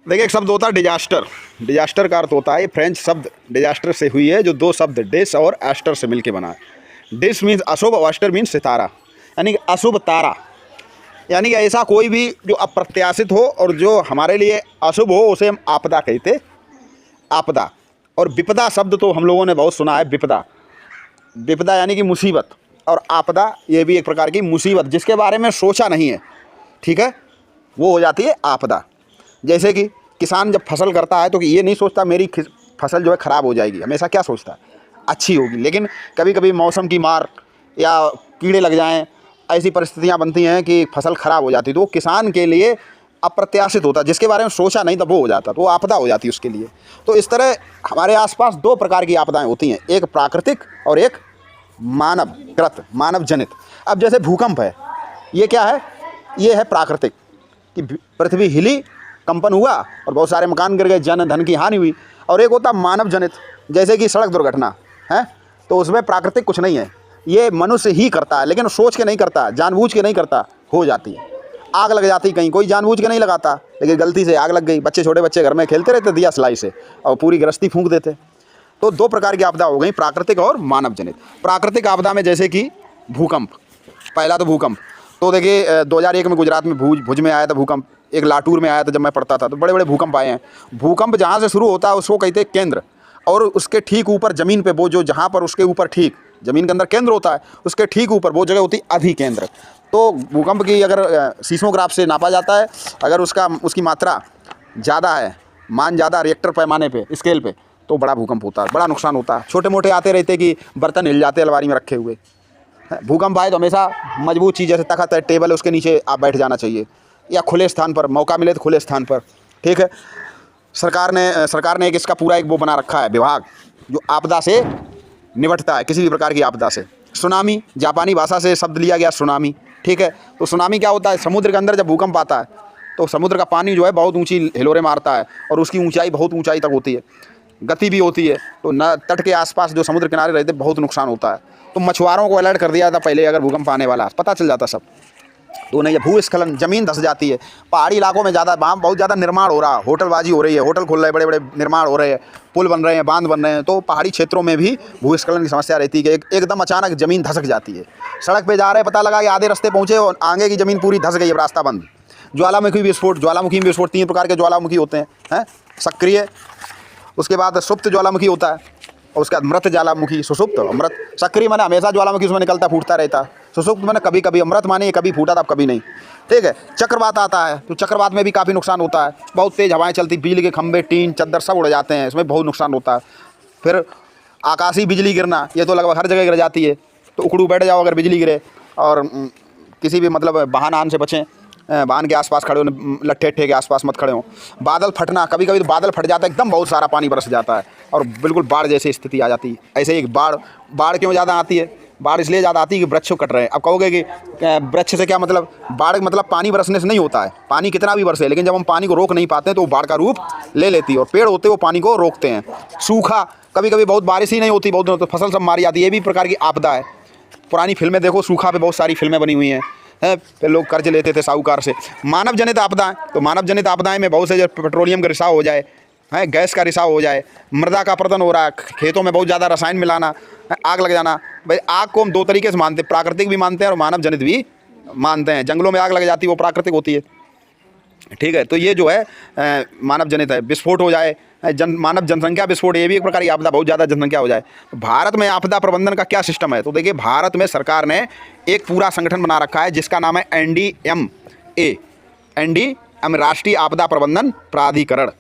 देखिए, एक शब्द होता है डिजास्टर। डिजास्टर का अर्थ होता है, ये फ्रेंच शब्द डिजास्टर से हुई है, जो दो शब्द डिस और एस्टर से मिलके बना है। डिस मीन्स अशुभ और एस्टर मीन्स सितारा, यानी कि अशुभ तारा। यानी कि ऐसा कोई भी जो अप्रत्याशित हो और जो हमारे लिए अशुभ हो, उसे हम आपदा कहते, आपदा। और विपदा शब्द तो हम लोगों ने बहुत सुना है, विपदा। विपदा यानी कि मुसीबत, और आपदा ये भी एक प्रकार की मुसीबत जिसके बारे में सोचा नहीं है, ठीक है, वो हो जाती है आपदा। जैसे कि किसान जब फसल करता है तो ये नहीं सोचता मेरी फसल जो है ख़राब हो जाएगी, हमेशा क्या सोचता है, अच्छी होगी। लेकिन कभी कभी मौसम की मार या कीड़े लग जाएं, ऐसी परिस्थितियां बनती हैं कि फसल ख़राब हो जाती है, तो वो किसान के लिए अप्रत्याशित होता है, जिसके बारे में सोचा नहीं तब वो हो जाता, तो वो आपदा हो जाती है उसके लिए। तो इस तरह हमारे आसपास दो प्रकार की आपदाएं होती हैं, एक प्राकृतिक और एक मानवकृत, मानव जनित। अब जैसे भूकंप है, ये क्या है, ये है प्राकृतिक, कि पृथ्वी हिली, कंपन हुआ और बहुत सारे मकान गिर गए, जन धन की हानि हुई। और एक होता मानव जनित, जैसे कि सड़क दुर्घटना है, तो उसमें प्राकृतिक कुछ नहीं है, ये मनुष्य ही करता है, लेकिन सोच के नहीं करता, जानबूझ के नहीं करता, हो जाती है। आग लग जाती कहीं, कोई जानबूझ के नहीं लगाता, लेकिन गलती से आग लग गई। बच्चे, छोटे बच्चे घर में खेलते रहते दिया सलाई से और पूरी गृहस्थी फूंक देते। तो दो प्रकार की आपदा हो गई, प्राकृतिक और मानव जनित। प्राकृतिक आपदा में जैसे कि भूकंप, पहला तो भूकंप, तो देखिए 2001 में गुजरात में भुज में आया था भूकंप, एक लाटूर में आया था जब मैं पढ़ता था, तो बड़े बड़े भूकंप आए हैं। भूकंप जहाँ से शुरू होता है उसको कहते हैं केंद्र, और उसके ठीक ऊपर ज़मीन पे वो जो जहाँ पर उसके ऊपर ठीक ज़मीन के अंदर केंद्र होता है, उसके ठीक ऊपर वो जगह होती है अधिकेंद्र। तो भूकंप की अगर सीस्मोग्राफ से नापा जाता है, अगर उसकी मात्रा ज़्यादा है, मान ज़्यादा रिएक्टर पैमाने पे, स्केल पे, तो बड़ा भूकंप होता है, बड़ा नुकसान होता है। छोटे मोटे आते रहते कि बर्तन हिल जाते अलमारी में रखे हुए। भूकंप आए तो हमेशा मजबूत चीज़, जैसे तख्त है, टेबल है, उसके नीचे आप बैठ जाना चाहिए, या खुले स्थान पर, मौका मिले तो खुले स्थान पर, ठीक है। सरकार ने एक इसका पूरा एक वो बना रखा है विभाग, जो आपदा से निपटता है, किसी भी प्रकार की आपदा से। सुनामी, जापानी भाषा से शब्द लिया गया सुनामी, ठीक है। तो सुनामी क्या होता है, समुद्र के अंदर जब भूकंप आता है तो समुद्र का पानी जो है बहुत ऊंची हिलोरे मारता है, और उसकी ऊंचाई बहुत ऊंचाई तक होती है, गति भी होती है, तो न तट के आसपास जो समुद्र किनारे रहते बहुत नुकसान होता है। तो मछुआरों को अलर्ट कर दिया था पहले, अगर भूकंप आने वाला पता चल जाता सब, तो नहीं, भूस्खलन, ज़मीन धंस जाती है। पहाड़ी इलाकों में ज़्यादा, वहाँ बहुत ज़्यादा निर्माण हो रहा है, होटलबाजी हो रही है, होटल खुल रहे हैं, बड़े बड़े निर्माण हो रहे हैं, पुल बन रहे हैं, बांध बन रहे हैं, तो पहाड़ी क्षेत्रों में भी भूस्खलन की समस्या रहती है कि एकदम अचानक ज़मीन धसक जाती है। सड़क पे जा रहे हैं, पता लगा कि आधे रास्ते पहुँचे और आगे की ज़मीन पूरी धस गई, अब रास्ता बंद। ज्वालामुखी विस्फोट, ज्वालामुखी विस्फोट, 3 प्रकार के ज्वालामुखी होते हैं, सक्रिय, उसके बाद सुप्त ज्वालामुखी होता है, और उसके बाद मृत ज्वालामुखी, सुसुप्त। मृत, सक्रिय माने हमेशा ज्वालामुखी उसमें निकलता फूटता रहता, सुसुप्त माने कभी कभी, अमृत माने कभी फूटा था कभी नहीं, ठीक है। चक्रवात आता है, तो चक्रवात में भी काफ़ी नुकसान होता है, बहुत तेज़ हवाएं चलती, बिजली के खंभे, टीन, चद्दर सब उड़ जाते हैं, इसमें बहुत नुकसान होता है। फिर आकाशीय बिजली गिरना, ये तो लगभग हर जगह गिर जाती है, तो उकड़ू बैठ जाओ अगर बिजली गिरे। और किसी भी मतलब वाहन आन से बचें, वाहन के आसपास खड़े हो, लट्ठे के आसपास मत खड़े हो। बादल फटना, कभी कभी तो बादल फट जाता है, एकदम बहुत सारा पानी बरस जाता है और बिल्कुल बाढ़ जैसी स्थिति आ जाती है। ऐसे ही बाढ़ क्यों ज़्यादा आती है, बाढ़ इसलिए ज़्यादा आती है कि वृक्ष कट रहे हैं। अब कहोगे कि वृक्ष से क्या मतलब, बाढ़ मतलब पानी बरसने से नहीं होता है, पानी कितना भी बरसे, लेकिन जब हम पानी को रोक नहीं पाते हैं तो वो बाढ़ का रूप ले लेती है, और पेड़ होते हैं वो पानी को रोकते हैं। सूखा, कभी कभी बहुत बारिश ही नहीं होती, बहुत दिनों तो फसल सब मारी जाती है, ये भी प्रकार की आपदा है। पुरानी फिल्में देखो, सूखा पे बहुत सारी फिल्में बनी हुई हैं, फिर लोग कर्ज लेते थे साहूकार से। मानव जनित आपदाएं, तो मानव जनित आपदाएं में बहुत से, जब पेट्रोलियम का रिसाव हो जाए, गैस का रिसाव हो जाए, मृदा का अपरदन हो रहा है, खेतों में बहुत ज़्यादा रसायन मिलाना, आग लग जाना। भाई आग को हम दो तरीके से मानते हैं, प्राकृतिक भी मानते हैं और मानव जनित भी मानते हैं। जंगलों में आग लग जाती है, वो प्राकृतिक होती है, ठीक है। तो ये जो है मानव जनित है। विस्फोट हो जाए, मानव जनसंख्या विस्फोट, ये भी एक प्रकार की आपदा, बहुत ज़्यादा जनसंख्या हो जाए। तो भारत में आपदा प्रबंधन का क्या सिस्टम है, तो देखिए भारत में सरकार ने एक पूरा संगठन बना रखा है जिसका नाम है NDM, राष्ट्रीय आपदा प्रबंधन प्राधिकरण,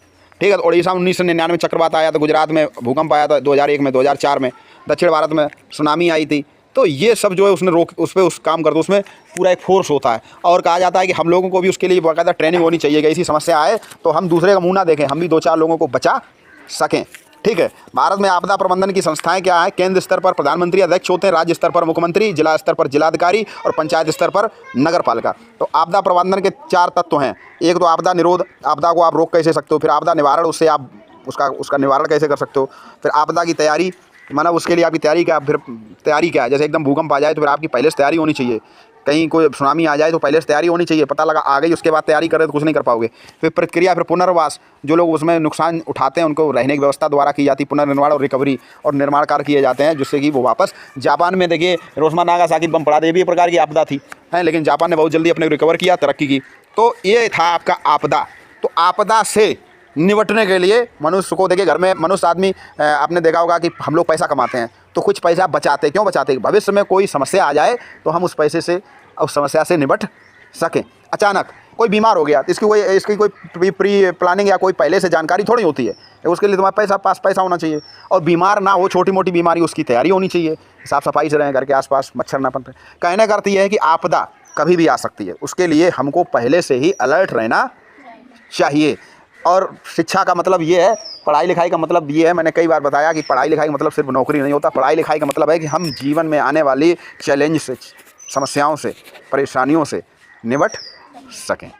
ठीक है। तो उड़ीसा में 1999 चक्रवात आया था, गुजरात में भूकंप आया था 2001 में, 2004 में दक्षिण भारत में सुनामी आई थी। तो ये सब जो है उसने उस पर काम कर दो, उसमें पूरा एक फोर्स होता है। और कहा जाता है कि हम लोगों को भी उसके लिए बाकायदा ट्रेनिंग होनी चाहिए कि ऐसी समस्या आए तो हम दूसरे का मुँह ना देखें, हम भी 2-4 लोगों को बचा सकें, ठीक है। भारत में आपदा प्रबंधन की संस्थाएं क्या है, केंद्र स्तर पर प्रधानमंत्री अध्यक्ष होते हैं, राज्य स्तर पर मुख्यमंत्री, जिला स्तर पर जिलाधिकारी और पंचायत स्तर पर नगर पालिका। तो आपदा प्रबंधन के 4 तत्व हैं। एक तो आपदा निरोध, आपदा को आप रोक कैसे सकते हो, फिर आपदा निवारण, उससे आप उसका निवारण कैसे कर सकते हो, फिर आपदा की तैयारी, मतलब उसके लिए आपकी तैयारी क्या, फिर तैयारी क्या है, जैसे एकदम भूकंप आ जाए तो फिर आपकी पहले से तैयारी होनी चाहिए, कहीं कोई सुनामी आ जाए तो पहले से तैयारी होनी चाहिए। पता लगा आ गई, उसके बाद तैयारी करें तो कुछ नहीं कर पाओगे। फिर प्रतिक्रिया, फिर पुनर्वास, जो लोग उसमें नुकसान उठाते हैं उनको रहने की व्यवस्था द्वारा की जाती, पुनर्निर्माण और रिकवरी और निर्माण कार्य किए जाते हैं, जिससे कि वो वापस। जापान में देखिए हिरोशिमा नागासाकी बम पड़ा था, ये भी एक प्रकार की आपदा थी है, लेकिन जापान ने बहुत जल्दी अपने रिकवर किया, तरक्की की। तो ये था आपका आपदा। तो आपदा से निपटने के लिए मनुष्य को, देखिए घर में मनुष्य आदमी, आपने देखा होगा कि हम लोग पैसा कमाते हैं तो कुछ पैसा बचाते, क्यों बचाते? भविष्य में कोई समस्या आ जाए तो हम उस पैसे से, उस समस्या से निपट सकें। अचानक कोई बीमार हो गया तो इसकी कोई प्री प्लानिंग या कोई पहले से जानकारी थोड़ी होती है। उसके लिए तुम्हारे पास पैसा होना चाहिए, और बीमार ना हो, छोटी मोटी बीमारी, उसकी तैयारी होनी चाहिए, साफ़ सफाई से रहें, घर के आसपास मच्छर ना पनपे। कहने का अर्थ ये है कि आपदा कभी भी आ सकती है, उसके लिए हमको पहले से ही अलर्ट रहना चाहिए। और शिक्षा का मतलब ये है, पढ़ाई लिखाई का मतलब ये है, मैंने कई बार बताया कि पढ़ाई लिखाई का मतलब सिर्फ नौकरी नहीं होता। पढ़ाई लिखाई का मतलब है कि हम जीवन में आने वाली चैलेंज से, समस्याओं से, परेशानियों से निपट सकें।